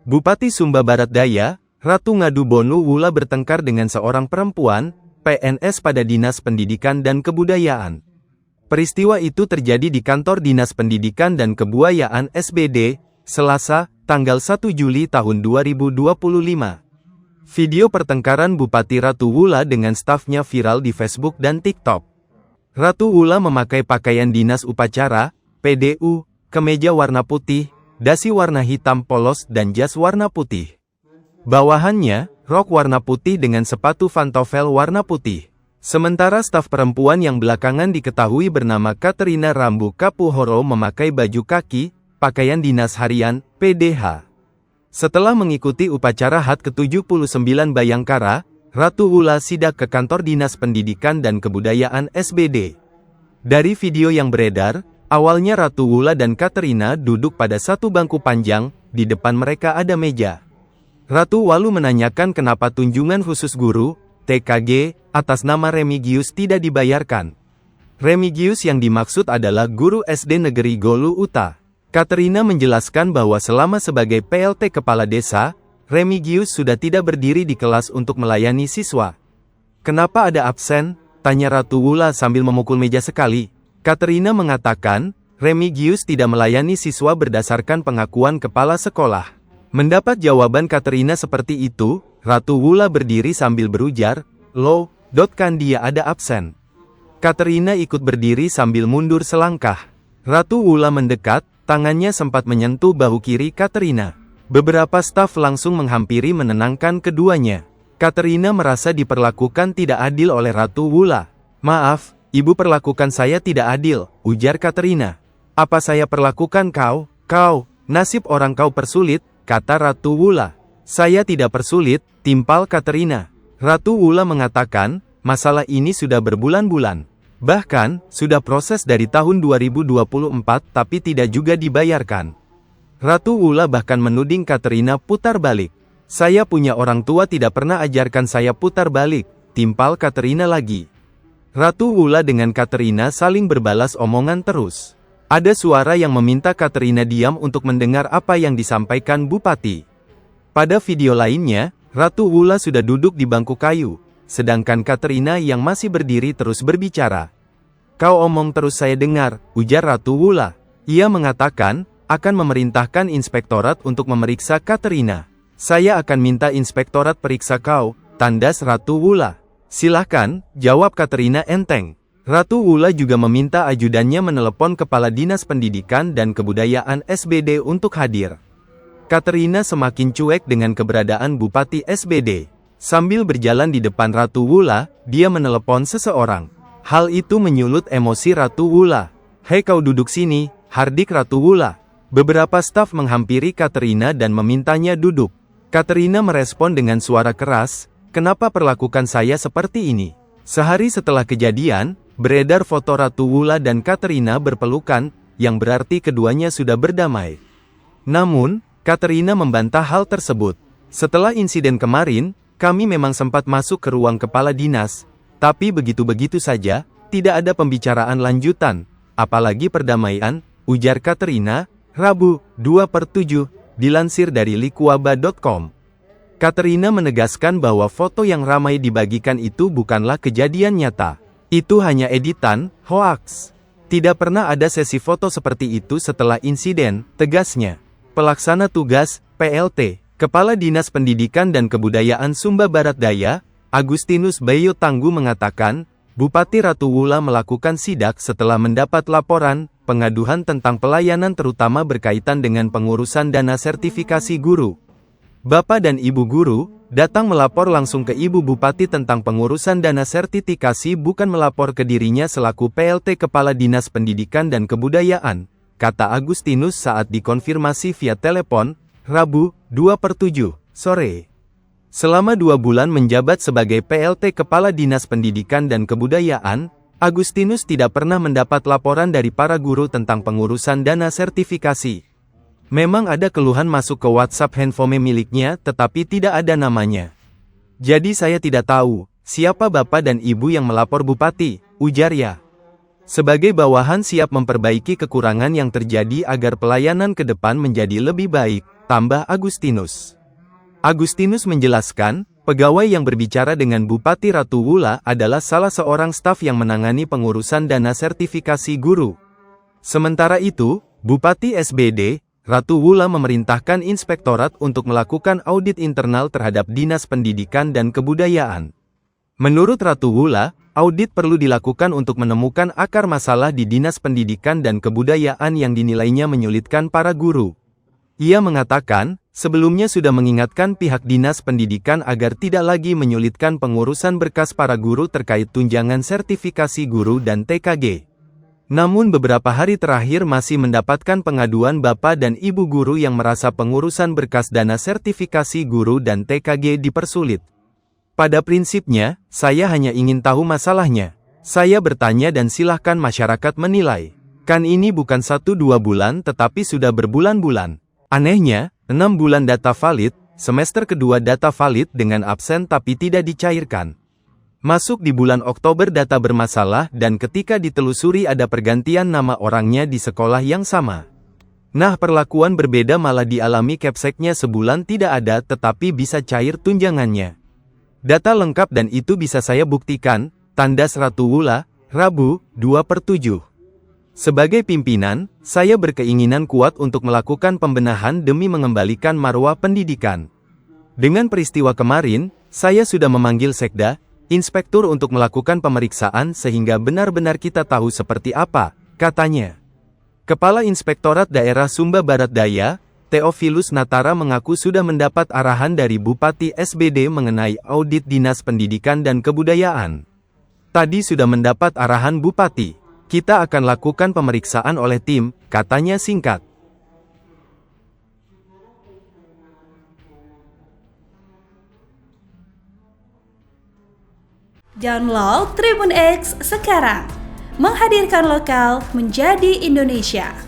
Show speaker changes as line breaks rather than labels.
Bupati Sumba Barat Daya, Ratu Ngadu Bonu Wula bertengkar dengan seorang perempuan, PNS pada Dinas Pendidikan dan Kebudayaan. Peristiwa itu terjadi di kantor Dinas Pendidikan dan Kebudayaan SBD, Selasa, tanggal 1 Juli tahun 2025. Video pertengkaran Bupati Ratu Wula dengan stafnya viral di Facebook dan TikTok. Ratu Wula memakai pakaian dinas upacara, PDU, kemeja warna putih, dasi warna hitam polos dan jas warna putih. Bawahannya, rok warna putih dengan sepatu pantofel warna putih. Sementara staf perempuan yang belakangan diketahui bernama Katerina Rambu Kapuhoro memakai baju kaki, pakaian dinas harian, PDH. Setelah mengikuti upacara HUT ke-79 Bayangkara, Ratu Wula sidak ke kantor Dinas Pendidikan dan Kebudayaan SBD. Dari video yang beredar, awalnya Ratu Wula dan Katerina duduk pada satu bangku panjang, di depan mereka ada meja. Ratu Walu menanyakan kenapa tunjungan khusus guru, TKG, atas nama Remigius tidak dibayarkan. Remigius yang dimaksud adalah guru SD Negeri Golu Uta. Katerina menjelaskan bahwa selama sebagai PLT Kepala Desa, Remigius sudah tidak berdiri di kelas untuk melayani siswa. Kenapa ada absen? Tanya Ratu Wula sambil memukul meja sekali. Katerina mengatakan, Remigius tidak melayani siswa berdasarkan pengakuan kepala sekolah. Mendapat jawaban Katerina seperti itu, Ratu Wula berdiri sambil berujar, "Loh, kan dia ada absen." Katerina ikut berdiri sambil mundur selangkah. Ratu Wula mendekat, tangannya sempat menyentuh bahu kiri Katerina. Beberapa staf langsung menghampiri menenangkan keduanya. Katerina merasa diperlakukan tidak adil oleh Ratu Wula. "Maaf, Ibu perlakukan saya tidak adil," ujar Katerina. "Apa saya perlakukan kau? Nasib orang kau persulit," kata Ratu Wula. "Saya tidak persulit," timpal Katerina. Ratu Wula mengatakan, masalah ini sudah berbulan-bulan. Bahkan, sudah proses dari tahun 2024 tapi tidak juga dibayarkan. Ratu Wula bahkan menuding Katerina putar balik. "Saya punya orang tua tidak pernah ajarkan saya putar balik," timpal Katerina lagi. Ratu Wula dengan Katerina saling berbalas omongan terus. Ada suara yang meminta Katerina diam untuk mendengar apa yang disampaikan Bupati. Pada video lainnya, Ratu Wula sudah duduk di bangku kayu, sedangkan Katerina yang masih berdiri terus berbicara. "Kau omong terus saya dengar," ujar Ratu Wula. Ia mengatakan, akan memerintahkan inspektorat untuk memeriksa Katerina. "Saya akan minta inspektorat periksa kau," tandas Ratu Wula. "Silahkan," jawab Katerina enteng. Ratu Wula juga meminta ajudannya menelepon Kepala Dinas Pendidikan dan Kebudayaan SBD untuk hadir. Katerina semakin cuek dengan keberadaan Bupati SBD. Sambil berjalan di depan Ratu Wula, dia menelepon seseorang. Hal itu menyulut emosi Ratu Wula. "Hei kau duduk sini," hardik Ratu Wula. Beberapa staf menghampiri Katerina dan memintanya duduk. Katerina merespon dengan suara keras, "Kenapa perlakukan saya seperti ini?" Sehari setelah kejadian, beredar foto Ratu Wula dan Katerina berpelukan, yang berarti keduanya sudah berdamai. Namun, Katerina membantah hal tersebut. "Setelah insiden kemarin, kami memang sempat masuk ke ruang kepala dinas, tapi begitu-begitu saja, tidak ada pembicaraan lanjutan, apalagi perdamaian," ujar Katerina. Rabu, 2/7, dilansir dari likuaba.com. Katerina menegaskan bahwa foto yang ramai dibagikan itu bukanlah kejadian nyata. Itu hanya editan, hoaks. Tidak pernah ada sesi foto seperti itu setelah insiden, tegasnya. Pelaksana tugas, PLT, Kepala Dinas Pendidikan dan Kebudayaan Sumba Barat Daya, Agustinus Bayo Tanggu mengatakan, Bupati Ratu Wula melakukan sidak setelah mendapat laporan, pengaduan tentang pelayanan terutama berkaitan dengan pengurusan dana sertifikasi guru. Bapak dan Ibu guru, datang melapor langsung ke Ibu Bupati tentang pengurusan dana sertifikasi bukan melapor ke dirinya selaku PLT Kepala Dinas Pendidikan dan Kebudayaan, kata Agustinus saat dikonfirmasi via telepon, Rabu, 2/7, sore. Selama 2 bulan menjabat sebagai PLT Kepala Dinas Pendidikan dan Kebudayaan, Agustinus tidak pernah mendapat laporan dari para guru tentang pengurusan dana sertifikasi. Memang ada keluhan masuk ke WhatsApp handphone miliknya tetapi tidak ada namanya. "Jadi saya tidak tahu, siapa Bapak dan Ibu yang melapor Bupati," ujarnya. Sebagai bawahan siap memperbaiki kekurangan yang terjadi agar pelayanan ke depan menjadi lebih baik. tambah Agustinus. Agustinus menjelaskan, pegawai yang berbicara dengan Bupati Ratu Wula adalah salah seorang staf yang menangani pengurusan dana sertifikasi guru. Sementara itu, Bupati SBD, Ratu Wula memerintahkan inspektorat untuk melakukan audit internal terhadap Dinas Pendidikan dan Kebudayaan. Menurut Ratu Wula, audit perlu dilakukan untuk menemukan akar masalah di Dinas Pendidikan dan Kebudayaan yang dinilainya menyulitkan para guru. Ia mengatakan, sebelumnya sudah mengingatkan pihak Dinas Pendidikan agar tidak lagi menyulitkan pengurusan berkas para guru terkait tunjangan sertifikasi guru dan TKG. Namun beberapa hari terakhir masih mendapatkan pengaduan bapak dan ibu guru yang merasa pengurusan berkas dana sertifikasi guru dan TKG dipersulit. Pada prinsipnya, saya hanya ingin tahu masalahnya. Saya bertanya dan silahkan masyarakat menilai. Kan ini bukan 1-2 bulan tetapi sudah berbulan-bulan. Anehnya, 6 bulan data valid, semester kedua data valid dengan absen tapi tidak dicairkan. Masuk di bulan Oktober data bermasalah dan ketika ditelusuri ada pergantian nama orangnya di sekolah yang sama. Nah, perlakuan berbeda malah dialami Kepseknya sebulan tidak ada tetapi bisa cair tunjangannya. Data lengkap dan itu bisa saya buktikan, tandas Ratu Wula, Rabu, 2/7. Sebagai pimpinan, saya berkeinginan kuat untuk melakukan pembenahan demi mengembalikan marwah pendidikan. Dengan peristiwa kemarin, saya sudah memanggil Sekda, Inspektur untuk melakukan pemeriksaan sehingga benar-benar kita tahu seperti apa, katanya. Kepala Inspektorat Daerah Sumba Barat Daya, Theophilus Natara mengaku sudah mendapat arahan dari Bupati SBD mengenai audit Dinas Pendidikan dan Kebudayaan. Tadi sudah mendapat arahan Bupati. Kita akan lakukan pemeriksaan oleh tim, katanya singkat.
Download Tribun X sekarang, menghadirkan lokal menjadi Indonesia.